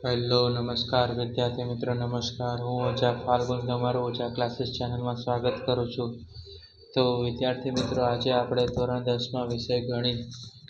Hello નમસ્કાર વિદ્યાર્થી મિત્રો, નમસ્કાર. હું ઓઝા ફાલ્ગુન તમારું ઓઝા ક્લાસીસ ચેનલમાં સ્વાગત કરું છું. તો વિદ્યાર્થી મિત્રો, આજે આપણે ધોરણ 10માં વિષય ગણિત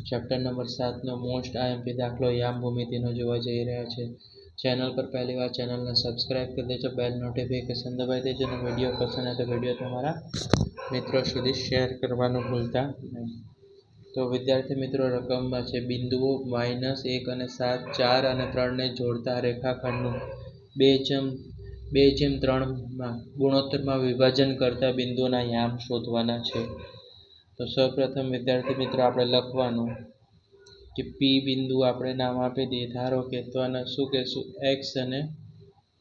ચેપ્ટર નંબર 7નો મોસ્ટ આઈએમપી દાખલો યામ ભૂમિતિનો જોવા જઈ રહ્યા છે. ચેનલ પર પહેલી વાર ચેનલને સબસ્ક્રાઇબ કરી દેજો, બેલ નોટિફિકેશન દબાવી દેજો અને વિડીયો પસંદ આવે તો વિડીયો તમારા મિત્રો સુધી શેર કરવાનું ભૂલતા નહીં. તો વિદ્યાર્થી મિત્રો, રકમમાં છે બિંદુઓ -1 અને 7, 4 અને 3ને જોડતા રેખાખંડનું 2:3માં ગુણોત્તરમાં વિભાજન કરતા બિંદુઓના યામ શોધવાના છે. તો સૌપ્રથમ વિદ્યાર્થી મિત્રો, આપણે લખવાનું કે પી બિંદુ આપણે નામ આપી દઈએ. ધારો કે તો આને શું કહેશું? એક્સ અને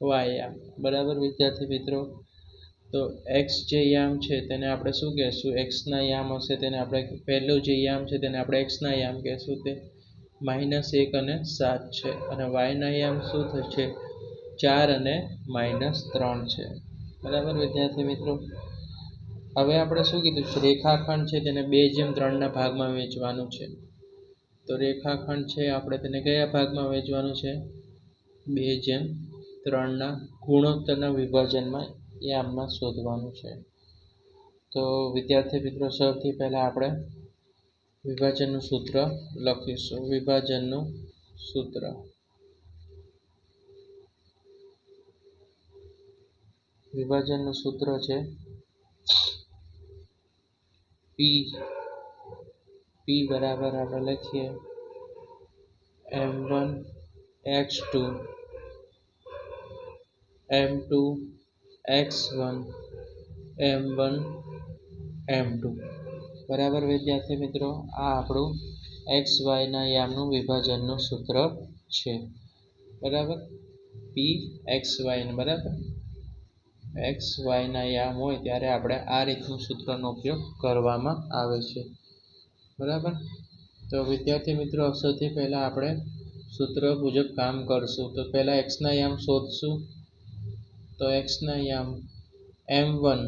વાય યામ. બરાબર વિદ્યાર્થી મિત્રો? તો એક્સ જે યામ છે તેને આપણે શું કહેશું? એક્સના યામ હશે તેને આપણે પહેલું જે યામ છે તેને આપણે એક્સના યામ કહેશું. તે -1 અને 7 છે. અને વાયના યામ શું થશે? 4 અને -3 છે. બરાબર વિદ્યાર્થી મિત્રો? હવે આપણે શું કીધું છે? રેખાખંડ છે તેને 2:3ના ભાગમાં વહેંચવાનું છે. તો રેખાખંડ છે આપણે તેને કયા ભાગમાં વહેંચવાનું છે? 2:3ના ગુણોત્તરના વિભાજનમાં યામમાં શોધવાનું છે. તો વિદ્યાર્થી મિત્રો, સૌથી પહેલા આપણે વિભાજનનું સૂત્ર લખીશું. વિભાજનનું સૂત્ર છે P બરાબર આપણે લખીએ m1 x2 m2 x1 m1 m2. બરાબર વિદ્યાર્થી મિત્રો, આ આપણું એક્સ વાયના યામનું વિભાજનનું સૂત્ર છે. બરાબર? P x વાયનું. બરાબર? એક્સ વાયના યામ હોય ત્યારે આપણે આ રીતનું સૂત્રનો ઉપયોગ કરવામાં આવે છે. બરાબર? તો વિદ્યાર્થી મિત્રો, સૌથી પહેલાં આપણે સૂત્ર મુજબ કામ કરશું. તો પહેલાં એક્સના યામ શોધશું. તો એક્સના યામ m1.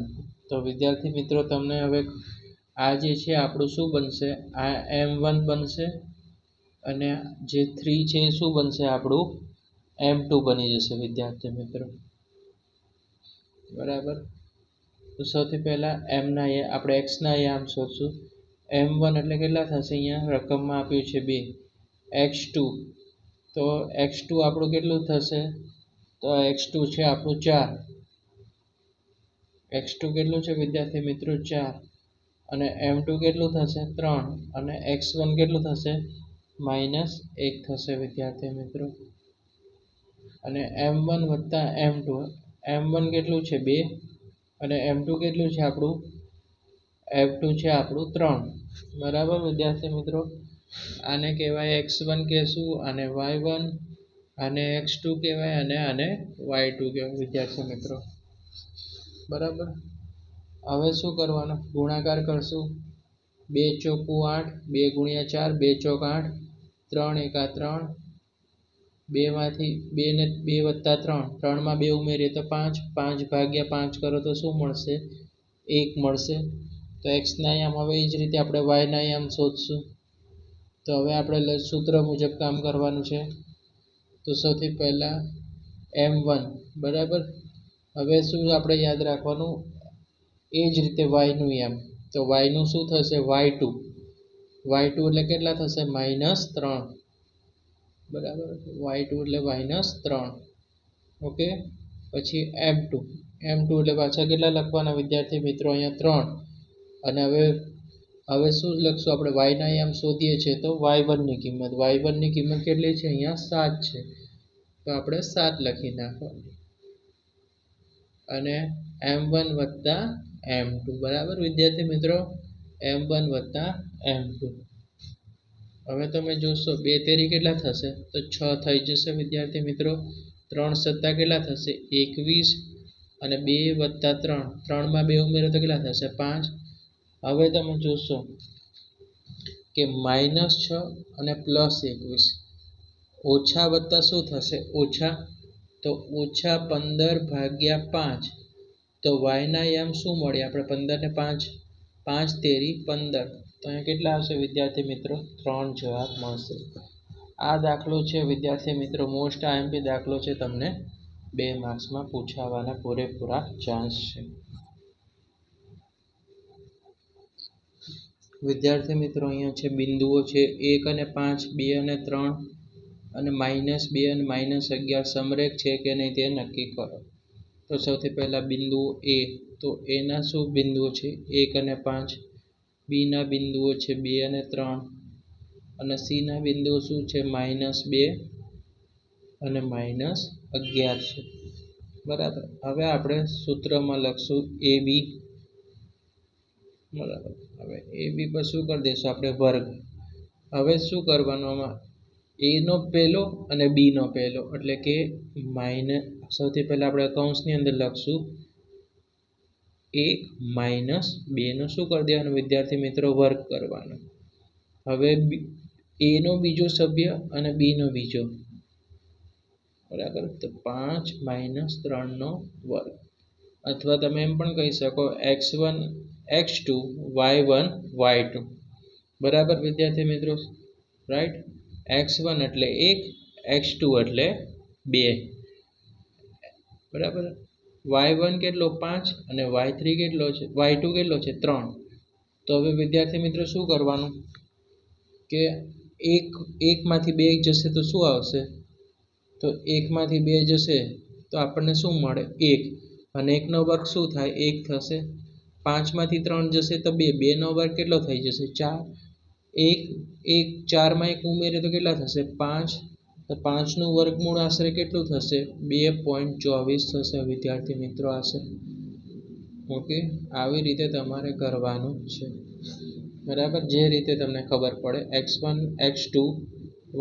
તો વિદ્યાર્થી મિત્રો, તમને હવે આ જે છે આપણું શું બનશે? આ m1 બનશે અને જે 3 છે એ શું બનશે? આપણું m2 બની જશે વિદ્યાર્થી મિત્રો. બરાબર? તો સૌથી પહેલાં આપણે એક્સના યામ શોધશું. m1 એટલે કેટલા થશે? અહીંયા રકમમાં આપ્યું છે 2. x2 તો x2 આપણું કેટલું થશે? તો x2 છે આપણું 4. x2 કેટલું છે વિદ્યાર્થી મિત્રો? 4. અને m2 કેટલું થશે? 3. અને x1 કેટલું થશે? -1 થશે વિદ્યાર્થી મિત્રો. અને m1 વત્તા m2. m1 કેટલું છે? 2. અને m2 કેટલું છે આપણું? m2 છે આપણું 3. બરાબર વિદ્યાર્થી મિત્રો? આને કહેવાય x1 કહેશું, આને y1, આને x2 કહેવાય અને આને y2 કહેવાય વિદ્યાર્થી મિત્રો. બરાબર? હવે શું કરવાનું? ગુણાકાર કરશું. 2 ચોકું 8, 2 ગુણ્યા 4, 2 ચોક 8, 3 એકા 3, 2 માંથી 2 ને 2 વત્તા 3, 3માં 2 ઉમેરીએ તો 5, 5 ભાગ્યા 5 કરો તો શું મળશે? 1 મળશે. તો એક્સના યામ. હવે એ જ રીતે આપણે વાયના યામ શોધશું. તો હવે આપણે સૂત્ર મુજબ કામ કરવાનું છે. તો સૌથી પહેલાં m1. બરાબર? હવે શું આપણે યાદ રાખવાનું? એ જ રીતે વાયનું યામ. તો વાયનું શું થશે? y2. y2 એટલે કેટલા થશે? -3. બરાબર? y2 એટલે -3. ઓકે? પછી m2 એટલે પાછા કેટલા લખવાના વિદ્યાર્થી મિત્રો? અહીંયા 3. અને હવે શું લખશું? આપણે વાયના યામ શોધીએ છીએ તો y1ની કિંમત કેટલી છે? અહીંયા 7 છે. તો આપણે 7 લખી નાખવાનું. અને m1 વત્તા m2. બરાબર વિદ્યાર્થી મિત્રો? m1 વત્તા m2. હવે તમે જોશો 2 તેરી કેટલા થશે? તો 6 થઈ જશે વિદ્યાર્થી મિત્રો. 3 સત્તા કેટલા થશે? 21. અને 2 વત્તા 3, 3માં 2 ઉમેરો તો કેટલા થશે? 5. હવે તમે જોશો કે -6 અને +21. ઓછા વત્તા શું થશે? ઓછા. તો -15/5. તો વાયના યામ શું મળે? આપણે 15 ને 5, 5 તેરી 15. તો અહીંયા કેટલા આવશે વિદ્યાર્થી મિત્રો? 3 જવાબ મળશે. આ દાખલો છે વિદ્યાર્થી મિત્રો મોસ્ટ આઈએમપી દાખલો છે, તમને 2 માર્ક્સમાં પૂછાવાના પૂરેપૂરા ચાન્સ છે. વિદ્યાર્થી મિત્રો અહીંયા છે બિંદુઓ છે 1 અને 5, 2 અને 3 અને -2 અને -11 સમરેખ છે કે નહીં તે નક્કી કરો. તો સૌથી પહેલા બિંદુ A, તો A ના શું બિંદુઓ છે 1 અને 5, B ના બિંદુઓ છે 2 અને 3 અને C ના બિંદુઓ શું છે -2 અને -11 છે. બરાબર. હવે આપણે સૂત્રમાં લખશું AB. બરાબર. હવે AB પર શું કરી દઈશું આપણે વર્ગ. હવે શું કરવાનું આમાં A નો પહેલો અને B નો પહેલો એટલે કે સૌથી પહેલા આપણે કૌંસની અંદર લખશું 1 - 2 નો શું કરી દેવાનું વિદ્યાર્થી મિત્રો વર્ગ કરવાનો. હવે A નો બીજો સભ્ય અને B નો બીજો, બરાબર. તો 5 - 3 નો વર્ગ, અથવા તમે એમ પણ કહી શકો x1 x2 y1 y2. બરાબર વિદ્યાર્થી મિત્રો, રાઈટ. x1 એટલે 1, x2 એટલે 2, બરાબર. y1 કેટલો 5 અને y3 કેટલો છે y2 કેટલો છે 3. તો હવે વિદ્યાર્થી મિત્રો શું કરવાનું કે 1 માંથી 2 જશે તો શું આવશે, તો 1 માંથી 2 જશે તો આપણને શું મળે 1, અને 1 નો વર્ગ શું થાય 1 થશે. 5 માંથી 3 જશે તો 2, 2 નો વર્ગ કેટલો થઈ જશે 4, 4 માં 1 ઉમેરે તો કેટલા થશે 5, તો 5 નું વર્ગમૂળ આશરે કેટલું થશે 2.24 થશે વિદ્યાર્થી મિત્રો આશરે. ઓકે, આવી રીતે તમારે કરવાનું છે. બરાબર, જે રીતે તમને ખબર પડે x1 x2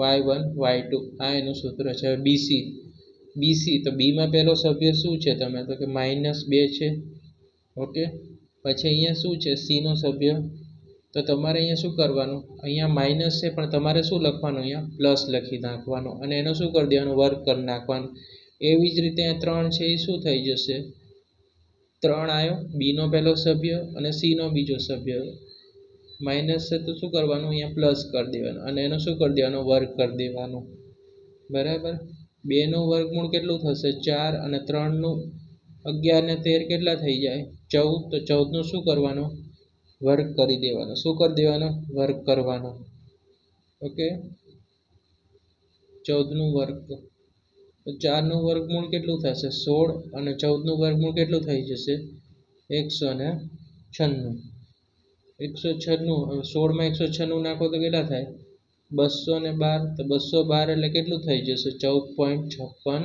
y1 y2 આ એનું સૂત્ર છે. BC તો B માં પહેલો સભ્ય શું છે તમે તો કે -2 છે. ઓકે, પછી અહીંયા શું છે C નો સભ્ય, તો તમારે અહીંયા શું કરવાનું અહીંયા માઇનસ છે પણ તમારે શું લખવાનું અહીંયા પ્લસ લખી નાખવાનું અને એનો શું કરી દેવાનું વર્ગ કરી નાખવાનું. એવી જ રીતે 3 છે એ શું થઈ જશે 3 આવ્યો B નો પહેલો સભ્ય અને C નો બીજો સભ્ય, માઇનસ છે તો શું કરવાનું અહીંયા પ્લસ કરી દેવાનું અને એનો શું કરી દેવાનો વર્ગ કરી દેવાનો. બરાબર. 2 નું વર્ગમૂળ કેટલું થશે 4 અને 3 નું 11 ને 13 કેટલા થઈ જાય 14, તો 14 નું શું કરવાનું વર્ગ કરી દેવાનો. શું કરી દેવાનો વર્ગ કરવાનો. ઓકે, 14 નું વર્ગ, તો 4 નું વર્ગમૂળ કેટલું થશે 16 અને 14 નું વર્ગમૂળ કેટલું થઈ જશે 196. 196, 16 માં 196 નાખો તો કેટલા થાય 212, તો 212 એટલે કેટલું થઈ જશે 14.56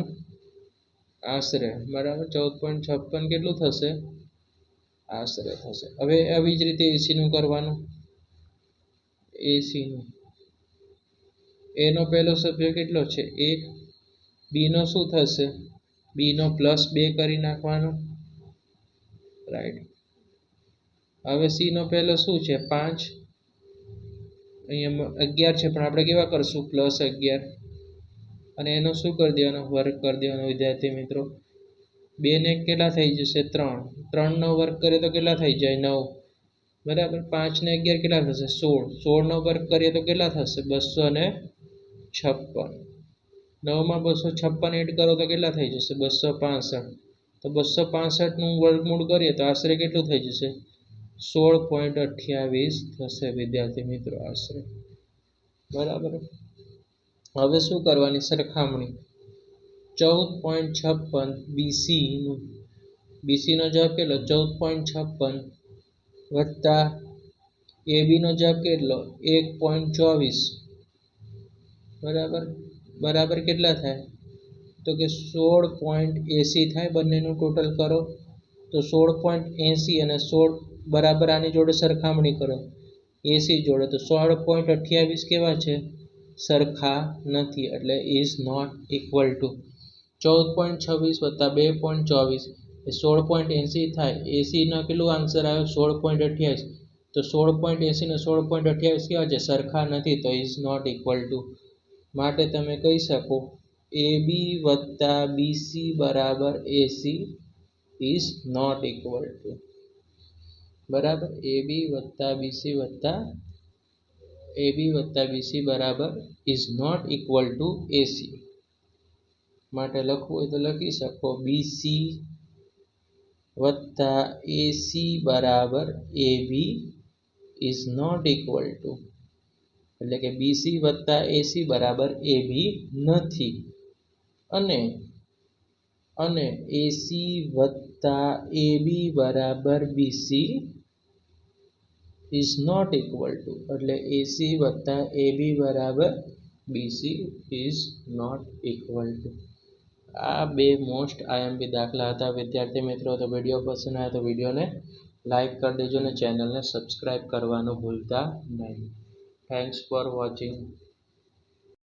આશરે. બરાબર, 14.56 કેટલું થશે આશરે થશે. હવે આવી જ રીતે AC નું કરવાનું. AC નું A નો પહેલો સભ્ય કેટલો છે 1, B નો શું થશે B નો +2 કરી નાખવાનો, રાઈટ. હવે C નો પહેલો શું છે 5, અહીંયા 11 છે પણ આપણે કેવા કરશું +11 અને એનો શું કરી દેવાનો વર્ગ કરી દેવાનો વિદ્યાર્થી મિત્રો. 2 ને કેટલા થઈ જશે 3, 3 નો વર્ગ કરીએ તો કેટલા થઈ જાય 9. બરાબર, 5 ને 11 કેટલા થશે 16, 16 નો વર્ગ કરીએ તો કેટલા થશે 256. 9 માં 256 એડ કરો તો કેટલા થઈ જશે 265, તો 265 નું વર્ગમૂળ કરીએ તો આશરે કેટલું થઈ જશે 16.28 થશે વિદ્યાર્થી મિત્રો આશરે. બરાબર. હવે શું કરવાની સરખામણી 14.56 BC નો જવાબ કેટલો 14.56 વત્તા AB નો જવાબ કેટલો 1.24. બરાબર, બરાબર કેટલા થાય તો કે 16.80 થાય. બંનેનું ટોટલ કરો તો 16.80 અને 16 બરાબર આની જોડે સરખામણી કરો 80 જોડે તો 16.28 કેવા છે સરખા નથી, એટલે ઇઝ નોટ ઇક્વલ ટુ. 14.26 વત્તા 2.24 એ 16.80 થાય. 80 નો કેટલું આન્સર આવ્યો 16.28, તો 16.80 ને 16.28 કેવા છે સરખા નથી, તો ઇઝ નોટ ઇક્વલ ટુ. માટે તમે કહી શકો AB વત્તા BC બરાબર AC is not equal to. બરાબર, AB વત્તા BC વત્તા AB વત્તા BC બરાબર is not equal to AC. માટે લખવું હોય તો લખી શકો BC વત્તા AC બરાબર AB is not equal to, એટલે કે BC વત્તા AC બરાબર AB નથી, અને AC વત્તા AB બરાબર BC is not equal to, એટલે AC વત્તા AB બરાબર BC is not equal to. આ બે મોસ્ટ IMP દાખલા હતા વિદ્યાર્થી મિત્રો. તો વિડીયો પસંદ આવે તો વિડીયોને લાઈક કરી દેજો અને ચેનલને સબસ્ક્રાઈબ કરવાનું ભૂલતા નહીં. Thanks for watching.